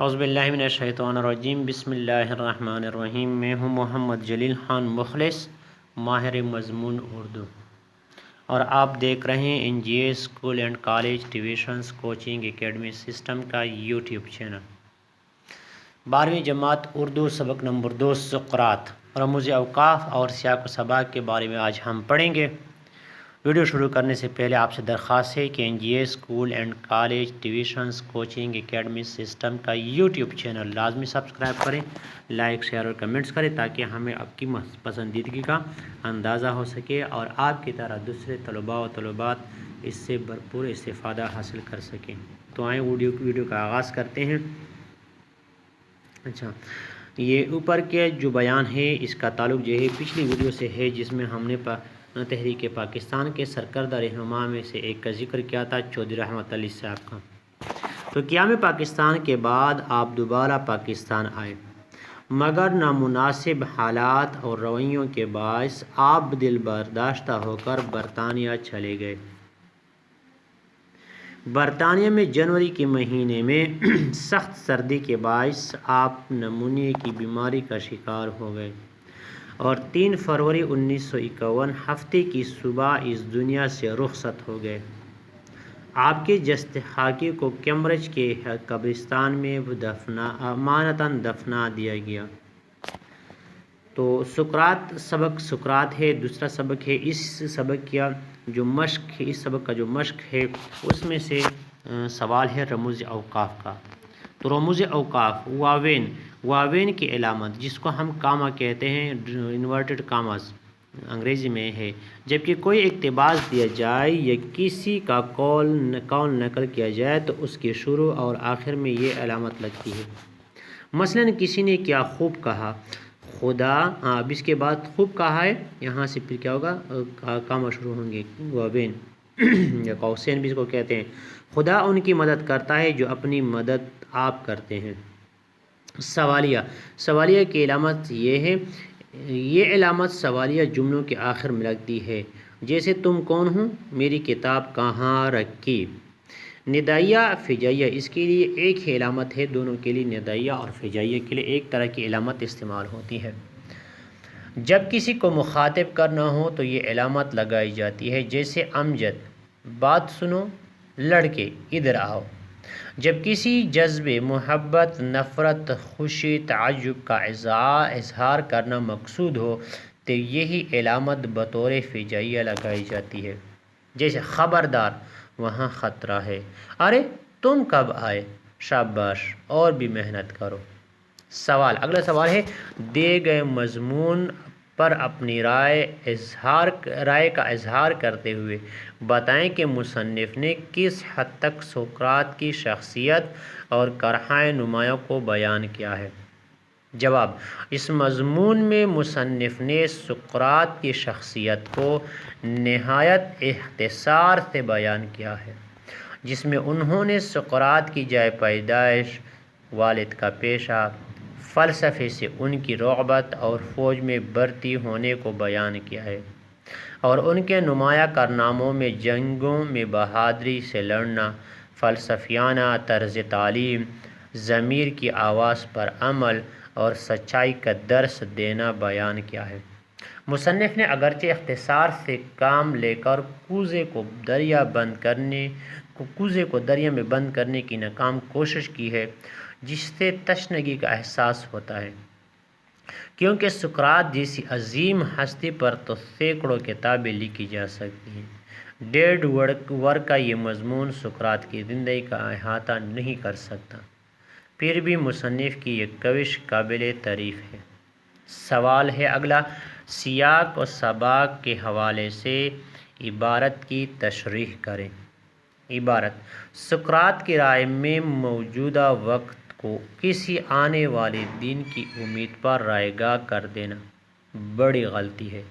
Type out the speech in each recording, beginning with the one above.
اعوذ باللہ من الشیطان الرجیم، بسم اللہ الرحمن الرحیم۔ میں ہوں محمد جلیل خان مخلص، ماہر مضمون اردو، اور آپ دیکھ رہے ہیں N G A school and college tuitions coaching academy system کا یوٹیوب چینل۔ 12ویں جماعت اردو سبق نمبر 2 سقراط، رموز اوقاف اور سیاق و سباق کے بارے میں آج ہم پڑھیں گے۔ ویڈیو شروع کرنے سے پہلے آپ سے درخواست ہے کہ N G A school and college tuitions coaching academy system کا یوٹیوب چینل لازمی سبسکرائب کریں، لائک شیئر اور کمنٹس کریں تاکہ ہمیں آپ کی پسندیدگی کا اندازہ ہو سکے اور آپ کی طرح دوسرے طلباء و طالبات اس سے بھرپور استفادہ حاصل کر سکیں۔ تو آئیں ویڈیو کا آغاز کرتے ہیں۔ اچھا، یہ اوپر کے جو بیان ہے اس کا تعلق جو ہے پچھلی ویڈیو سے ہے، جس میں ہم نے تحریک پاکستان کے سرکردہ رہنما میں سے ایک کا ذکر کیا تھا، چودھری رحمت علی صاحب کا۔ تو قیام پاکستان کے بعد آپ دوبارہ پاکستان آئے، مگر نامناسب حالات اور رویوں کے باعث آپ دل برداشتہ ہو کر برطانیہ چلے گئے۔ برطانیہ میں جنوری کے مہینے میں سخت سردی کے باعث آپ نمونیا کی بیماری کا شکار ہو گئے اور 3 فروری 1951 ہفتے کی صبح اس دنیا سے رخصت ہو گئے۔ آپ کے جسد خاکی کو کیمبرج کے قبرستان میں امانتاً دفنا دیا گیا۔ تو سقراط سقراط ہے، دوسرا سبق ہے۔ اس سبق کا جو مشق ہے اس میں سے سوال ہے رموز اوقاف کا۔ تو رموز اوقاف واوین کی علامت، جس کو ہم کاما کہتے ہیں، انورٹڈ کاماز انگریزی میں ہے، جبکہ کوئی اقتباس دیا جائے یا کسی کا قول نقل کیا جائے تو اس کے شروع اور آخر میں یہ علامت لگتی ہے۔ مثلاً کسی نے کیا خوب کہا، خدا، اب اس کے بعد خوب کہا ہے، یہاں سے پھر کیا ہوگا، کاما شروع ہوں گے، واوین یا قوسین بھی اس کو کہتے ہیں۔ خدا ان کی مدد کرتا ہے جو اپنی مدد آپ کرتے ہیں۔ سوالیہ کی علامت یہ ہے، یہ علامت سوالیہ جملوں کے آخر میں لگتی ہے، جیسے تم کون ہو، میری کتاب کہاں رکھی۔ ندائیہ فجائیہ، اس کے لیے ایک ہی علامت ہے، دونوں کے لیے ندائیہ اور فجائیہ کے لیے ایک طرح کی علامت استعمال ہوتی ہے۔ جب کسی کو مخاطب کرنا ہو تو یہ علامت لگائی جاتی ہے، جیسے امجد، بات سنو، لڑکے ادھر آؤ۔ جب کسی جذبے، محبت، نفرت، خوشی، تعجب کا اظہار کرنا مقصود ہو تو یہی علامت بطور فجائیہ لگائی جاتی ہے، جیسے خبردار، وہاں خطرہ ہے، ارے تم کب آئے، شاباش، اور بھی محنت کرو۔ اگلا سوال ہے، دیے گئے مضمون پر اپنی رائے کا اظہار کرتے ہوئے بتائیں کہ مصنف نے کس حد تک سقراط کی شخصیت اور کرۂ نمایاں کو بیان کیا ہے۔ جواب، اس مضمون میں مصنف نے سقراط کی شخصیت کو نہایت اختصار سے بیان کیا ہے، جس میں انہوں نے سقراط کی جائے پیدائش، والد کا پیشہ، فلسفے سے ان کی رغبت اور فوج میں بھرتی ہونے کو بیان کیا ہے، اور ان کے نمایاں کارناموں میں جنگوں میں بہادری سے لڑنا، فلسفیانہ طرز تعلیم، ضمیر کی آواز پر عمل اور سچائی کا درس دینا بیان کیا ہے۔ مصنف نے اگرچہ اختصار سے کام لے کر کوزے کو دریا میں بند کرنے کی ناکام کوشش کی ہے، جس سے تشنگی کا احساس ہوتا ہے، کیونکہ سقراط جیسی عظیم ہستی پر تو سینکڑوں کتابیں لکھی جا سکتی ہیں، 1.5 ورق کا یہ مضمون سقراط کی زندگی کا احاطہ نہیں کر سکتا۔ پھر بھی مصنف کی یہ کوشش قابل تعریف ہے۔ سوال ہے اگلا، سیاق و سباق کے حوالے سے عبارت کی تشریح کریں۔ عبارت، سقراط کی رائے میں موجودہ وقت کو کسی آنے والے دن کی امید پر رائے گاہ کر دینا بڑی غلطی ہے۔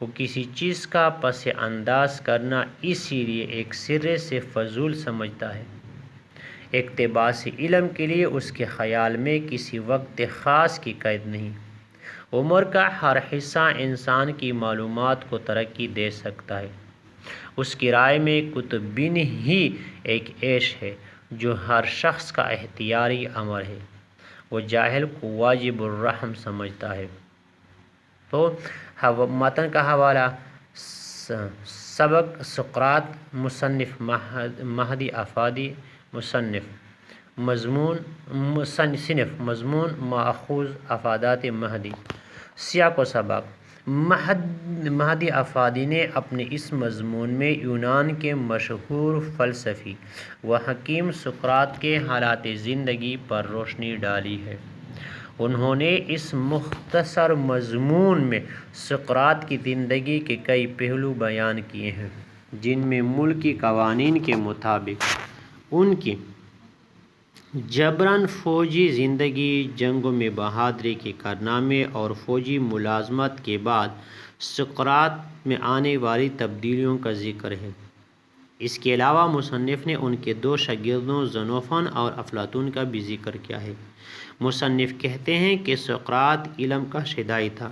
وہ کسی چیز کا پس انداز کرنا اسی لیے ایک سرے سے فضول سمجھتا ہے۔ اقتباس علم کے لیے اس کے خیال میں کسی وقت خاص کی قید نہیں۔ عمر کا ہر حصہ انسان کی معلومات کو ترقی دے سکتا ہے۔ اس کی رائے میں کتب بین ہی ایک عیش ہے، جو ہر شخص کا اختیاری امر ہے، وہ جاہل کو واجب الرحم سمجھتا ہے۔ تو متن کا حوالہ سبق سقراط مصنف مہدی افادی مصنف مضمون ماخوذ افادات مہدی۔ سیاق و سبق: مہدی افادی نے اپنے اس مضمون میں یونان کے مشہور فلسفی و حکیم سقراط کے حالات زندگی پر روشنی ڈالی ہے۔ انہوں نے اس مختصر مضمون میں سقراط کی زندگی کے کئی پہلو بیان کیے ہیں، جن میں ملکی قوانین کے مطابق ان کی جبراً فوجی زندگی، جنگوں میں بہادری کے کارنامے اور فوجی ملازمت کے بعد سقراط میں آنے والی تبدیلیوں کا ذکر ہے۔ اس کے علاوہ مصنف نے ان کے دو شاگردوں زنوفن اور افلاطون کا بھی ذکر کیا ہے۔ مصنف کہتے ہیں کہ سقراط علم کا شیدائی تھا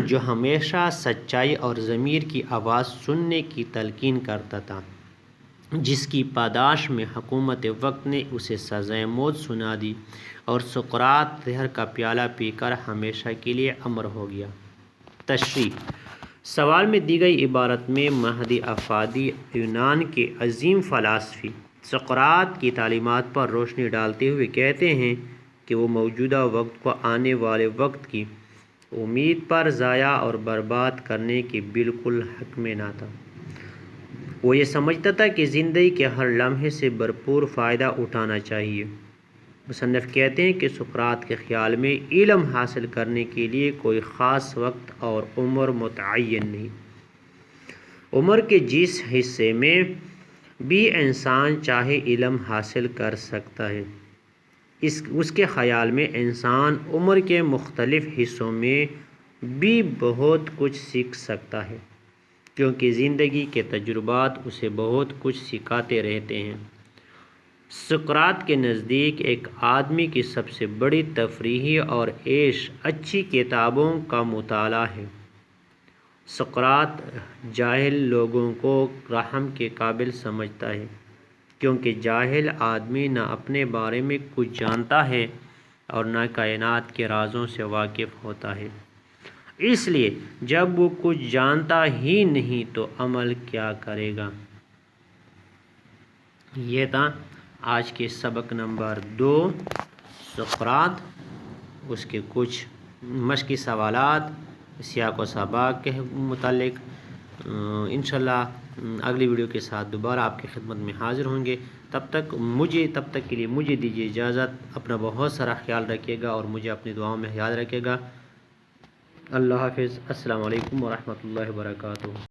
جو ہمیشہ سچائی اور ضمیر کی آواز سننے کی تلقین کرتا تھا، جس کی پاداش میں حکومت وقت نے اسے سزائے موت سنا دی اور سقراط زہر کا پیالہ پی کر ہمیشہ کے لیے امر ہو گیا۔ تشریح: سوال میں دی گئی عبارت میں مہدی افادی یونان کے عظیم فلسفی سقراط کی تعلیمات پر روشنی ڈالتے ہوئے کہتے ہیں کہ وہ موجودہ وقت کو آنے والے وقت کی امید پر ضائع اور برباد کرنے کے بالکل حق میں نہ تھا۔ وہ یہ سمجھتا تھا کہ زندگی کے ہر لمحے سے بھرپور فائدہ اٹھانا چاہیے۔ مصنف کہتے ہیں کہ سقراط کے خیال میں علم حاصل کرنے کے لیے کوئی خاص وقت اور عمر متعین نہیں۔ عمر کے جس حصے میں بھی انسان چاہے علم حاصل کر سکتا ہے، اس کے خیال میں انسان عمر کے مختلف حصوں میں بھی بہت کچھ سیکھ سکتا ہے، کیونکہ زندگی کے تجربات اسے بہت کچھ سکھاتے رہتے ہیں۔ سقراط کے نزدیک ایک آدمی کی سب سے بڑی تفریحی اور عیش اچھی کتابوں کا مطالعہ ہے۔ سقراط جاہل لوگوں کو رحم کے قابل سمجھتا ہے، کیونکہ جاہل آدمی نہ اپنے بارے میں کچھ جانتا ہے اور نہ کائنات کے رازوں سے واقف ہوتا ہے، اس لیے جب وہ کچھ جانتا ہی نہیں تو عمل کیا کرے گا۔ یہ تھا آج کے سبق نمبر 2 سقراط، اس کے کچھ مشقی سوالات سیاق و سباق کے متعلق۔ انشاءاللہ اگلی ویڈیو کے ساتھ دوبارہ آپ کی خدمت میں حاضر ہوں گے۔ تب تک کے لیے مجھے دیجیے اجازت۔ اپنا بہت سارا خیال رکھیے گا اور مجھے اپنی دعاؤں میں یاد رکھیے گا۔ اللہ حافظ۔ السلام علیکم ورحمۃ اللہ وبرکاتہ۔